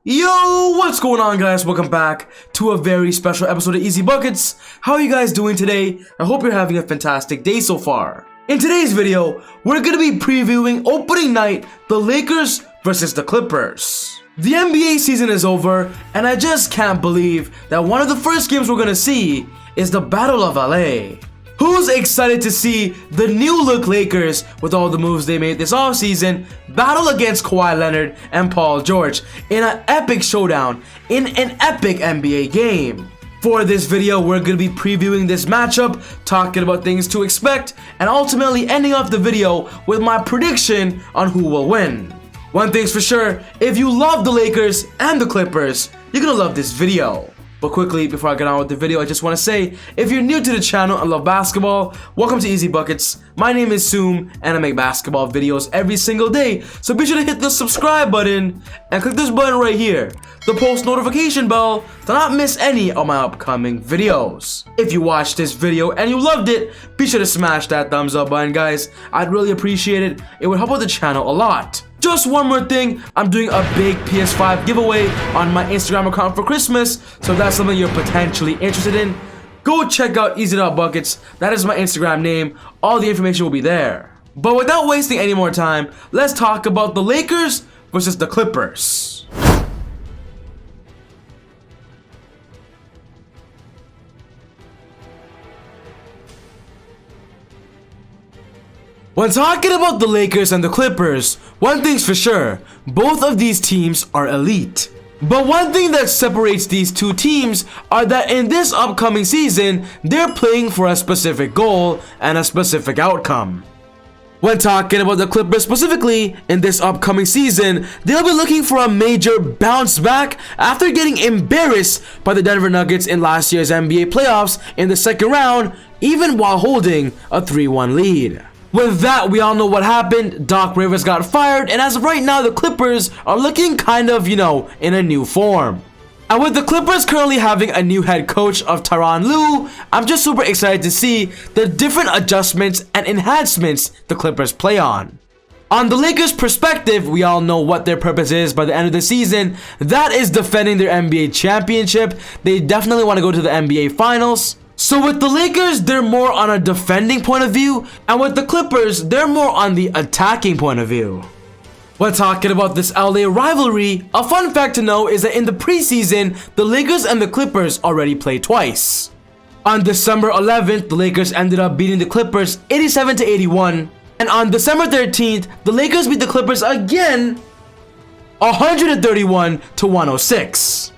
Yo, what's going on, guys? Welcome back to a very special episode of Easy Buckets. How are you guys doing today? I hope you're having a fantastic day so far. In today's video, we're gonna be previewing opening night, the Lakers versus the Clippers. The NBA season is over, and I just can't believe that one of the first games we're gonna see is the Battle of LA. Who's excited to see the new look Lakers, with all the moves they made this offseason, battle against Kawhi Leonard and Paul George in an epic showdown in an epic NBA game? For this video, we're going to be previewing this matchup, talking about things to expect, and ultimately ending off the video with my prediction on who will win. One thing's for sure, if you love the Lakers and the Clippers, you're going to love this video. But quickly, before I get on with the video, I just want to say, if you're new to the channel and love basketball, welcome to Easy Buckets. My name is Soom, and I make basketball videos every single day, so be sure to hit the subscribe button, and click this button right here, the post notification bell, to not miss any of my upcoming videos. If you watched this video and you loved it, be sure to smash that thumbs up button, guys. I'd really appreciate it. It would help out the channel a lot. Just one more thing, I'm doing a big PS5 giveaway on my Instagram account for Christmas, so if that's something you're potentially interested in, go check out easy.buckets. That is my Instagram name. All the information will be there. But without wasting any more time, let's talk about the Lakers versus the Clippers. When talking about the Lakers and the Clippers, one thing's for sure, both of these teams are elite. But one thing that separates these two teams are that in this upcoming season, they're playing for a specific goal and a specific outcome. When talking about the Clippers specifically, in this upcoming season, they'll be looking for a major bounce back after getting embarrassed by the Denver Nuggets in last year's NBA playoffs in the second round, even while holding a 3-1 lead. With that, we all know what happened. Doc Rivers got fired, and as of right now, the Clippers are looking kind of, in a new form. And with the Clippers currently having a new head coach of Tyronn Lue, I'm just super excited to see the different adjustments and enhancements the Clippers play on. On the Lakers' perspective, we all know what their purpose is by the end of the season. That is defending their NBA championship. They definitely want to go to the NBA Finals. So with the Lakers, they're more on a defending point of view, and with the Clippers, they're more on the attacking point of view. When talking about this LA rivalry, a fun fact to know is that in the preseason, the Lakers and the Clippers already played twice. On December 11th, the Lakers ended up beating the Clippers 87-81, and on December 13th, the Lakers beat the Clippers again 131-106.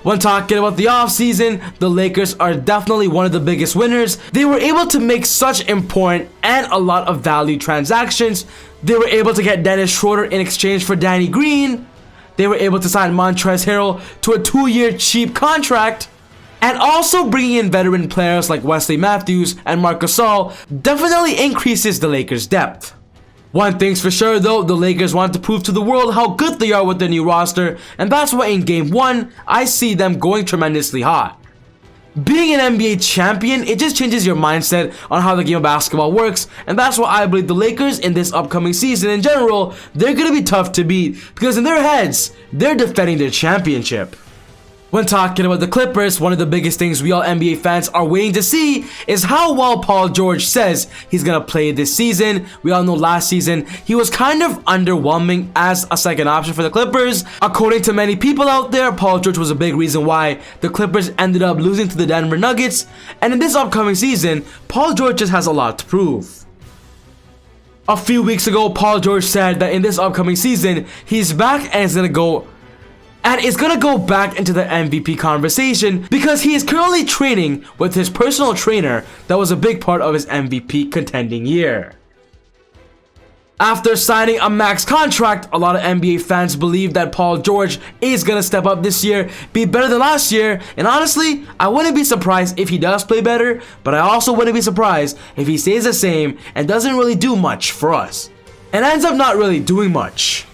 When talking about the offseason, the Lakers are definitely one of the biggest winners. They were able to make such important and a lot of value transactions. They were able to get Dennis Schroeder in exchange for Danny Green. They were able to sign Montrezl Harrell to a 2-year cheap contract. And also bringing in veteran players like Wesley Matthews and Marc Gasol definitely increases the Lakers' depth. One thing's for sure though, the Lakers want to prove to the world how good they are with their new roster, and that's why in Game 1, I see them going tremendously hot. Being an NBA champion, it just changes your mindset on how the game of basketball works, and that's why I believe the Lakers in this upcoming season in general, they're gonna be tough to beat, because in their heads, they're defending their championship. When talking about the Clippers, one of the biggest things we all NBA fans are waiting to see is how well Paul George says he's gonna play this season. We all know last season, he was kind of underwhelming as a second option for the Clippers. According to many people out there, Paul George was a big reason why the Clippers ended up losing to the Denver Nuggets. And in this upcoming season, Paul George just has a lot to prove. A few weeks ago, Paul George said that in this upcoming season, he's back and is gonna go back into the MVP conversation because he is currently training with his personal trainer that was a big part of his MVP contending year. After signing a max contract, a lot of NBA fans believe that Paul George is gonna step up this year, be better than last year, and honestly, I wouldn't be surprised if he does play better, but I also wouldn't be surprised if he stays the same and doesn't really do much for us, and ends up not really doing much.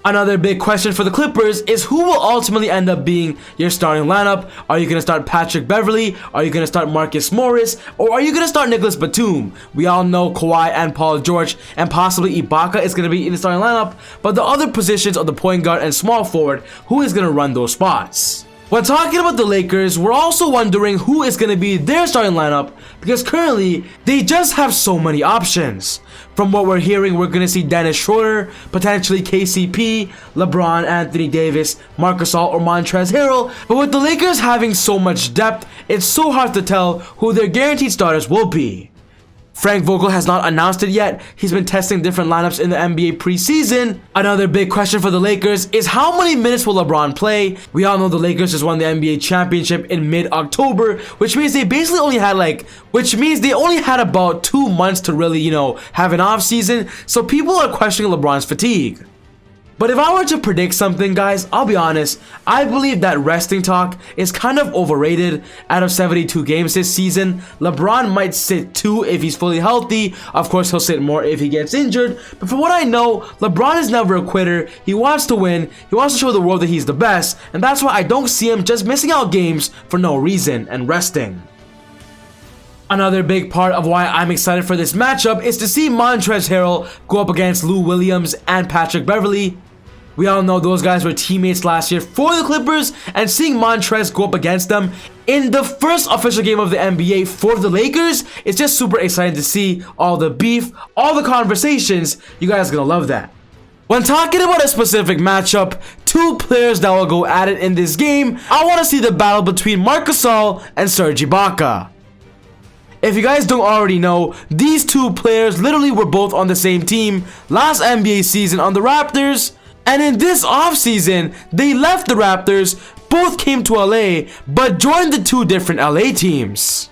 Another big question for the Clippers is who will ultimately end up being your starting lineup. Are you going to start Patrick Beverley? Are you going to start Marcus Morris? Or are you going to start Nicholas Batum? We all know Kawhi and Paul George and possibly Ibaka is going to be in the starting lineup, but the other positions of the point guard and small forward, who is going to run those spots? When talking about the Lakers, we're also wondering who is going to be their starting lineup because currently they just have so many options. From what we're hearing, we're going to see Dennis Schroeder, potentially KCP, LeBron, Anthony Davis, Marc Gasol, or Montrezl Harrell. But with the Lakers having so much depth, it's so hard to tell who their guaranteed starters will be. Frank Vogel has not announced it yet. He's been testing different lineups in the NBA preseason. Another big question for the Lakers is how many minutes will LeBron play? We all know the Lakers just won the NBA championship in mid-October, which means they basically only had about 2 months to really, have an off season. So people are questioning LeBron's fatigue. But if I were to predict something, guys, I'll be honest, I believe that resting talk is kind of overrated. Out of 72 games this season, LeBron might sit 2 if he's fully healthy. Of course, he'll sit more if he gets injured. But from what I know, LeBron is never a quitter. He wants to win. He wants to show the world that he's the best. And that's why I don't see him just missing out games for no reason and resting. Another big part of why I'm excited for this matchup is to see Montrezl Harrell go up against Lou Williams and Patrick Beverley. We all know those guys were teammates last year for the Clippers, and seeing Montrezl go up against them in the first official game of the NBA for the Lakers, it's just super exciting to see all the beef, all the conversations. You guys are gonna love that. When talking about a specific matchup, 2 players that will go at it in this game, I want to see the battle between Marc Gasol and Serge Ibaka. If you guys don't already know, these 2 players literally were both on the same team last NBA season on the Raptors. And in this offseason, they left the Raptors, both came to LA, but joined the 2 different LA teams.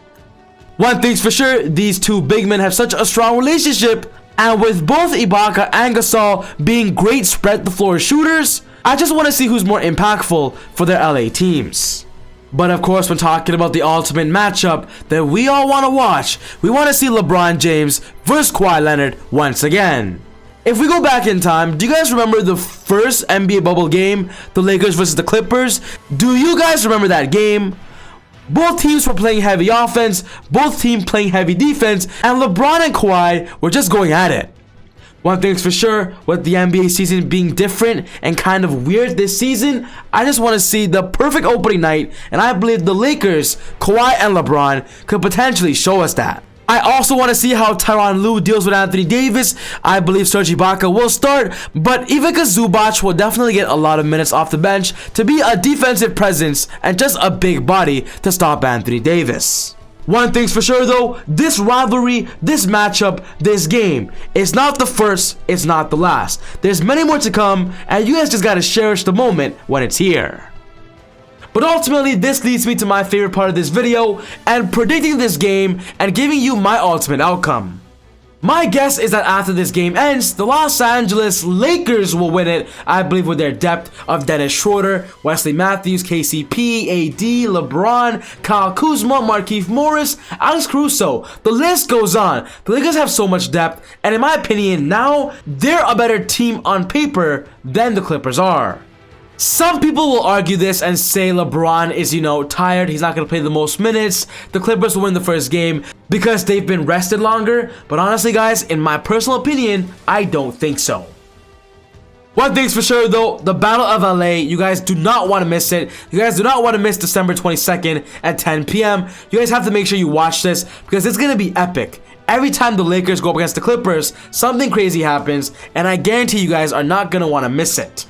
One thing's for sure, these 2 big men have such a strong relationship, and with both Ibaka and Gasol being great spread the floor shooters, I just want to see who's more impactful for their LA teams. But of course, when talking about the ultimate matchup that we all want to watch, we want to see LeBron James versus Kawhi Leonard once again. If we go back in time, do you guys remember the first NBA bubble game, the Lakers versus the Clippers? Do you guys remember that game? Both teams were playing heavy offense, both teams playing heavy defense, and LeBron and Kawhi were just going at it. One thing's for sure, with the NBA season being different and kind of weird this season, I just want to see the perfect opening night, and I believe the Lakers, Kawhi and LeBron could potentially show us that. I also want to see how Tyronn Lue deals with Anthony Davis. I believe Serge Ibaka will start, but Ivica Zubac will definitely get a lot of minutes off the bench to be a defensive presence and just a big body to stop Anthony Davis. One thing's for sure though, this rivalry, this matchup, this game, it's not the first, it's not the last. There's many more to come, and you guys just gotta cherish the moment when it's here. But ultimately, this leads me to my favorite part of this video and predicting this game and giving you my ultimate outcome. My guess is that after this game ends, the Los Angeles Lakers will win it, I believe, with their depth of Dennis Schroeder, Wesley Matthews, KCP, AD, LeBron, Kyle Kuzma, Markieff Morris, Alex Caruso. The list goes on. The Lakers have so much depth, and in my opinion, now they're a better team on paper than the Clippers are. Some people will argue this and say LeBron is, tired. He's not going to play the most minutes. The Clippers will win the first game because they've been rested longer. But honestly, guys, in my personal opinion, I don't think so. One thing's for sure, though, the Battle of LA, you guys do not want to miss it. You guys do not want to miss December 22nd at 10 p.m. You guys have to make sure you watch this because it's going to be epic. Every time the Lakers go up against the Clippers, something crazy happens, and I guarantee you guys are not going to want to miss it.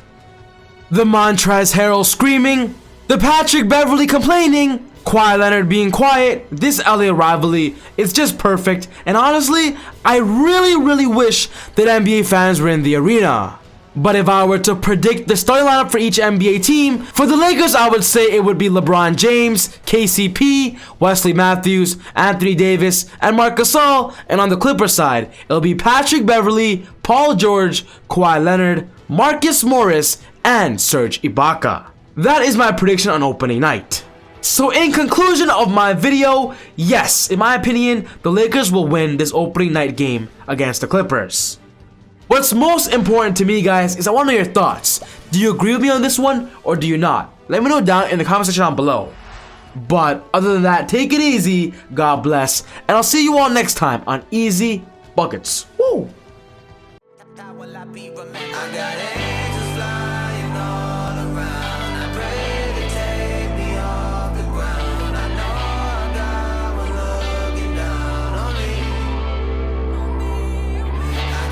The Montrezl Harrell screaming, the Patrick Beverley complaining, Kawhi Leonard being quiet, this LA rivalry is just perfect, and honestly, I really wish that NBA fans were in the arena. But if I were to predict the starting lineup for each NBA team, for the Lakers I would say it would be LeBron James, KCP, Wesley Matthews, Anthony Davis, and Marc Gasol, and on the Clippers side, it'll be Patrick Beverley, Paul George, Kawhi Leonard, Marcus Morris, and Serge Ibaka. That is my prediction on opening night. So in conclusion of my video, yes, in my opinion, the Lakers will win this opening night game against the Clippers. What's most important to me, guys, is I want to know your thoughts. Do you agree with me on this one or do you not? Let me know down in the comment section down below. But other than that, take it easy, God bless, and I'll see you all next time on Easy Buckets. Woo!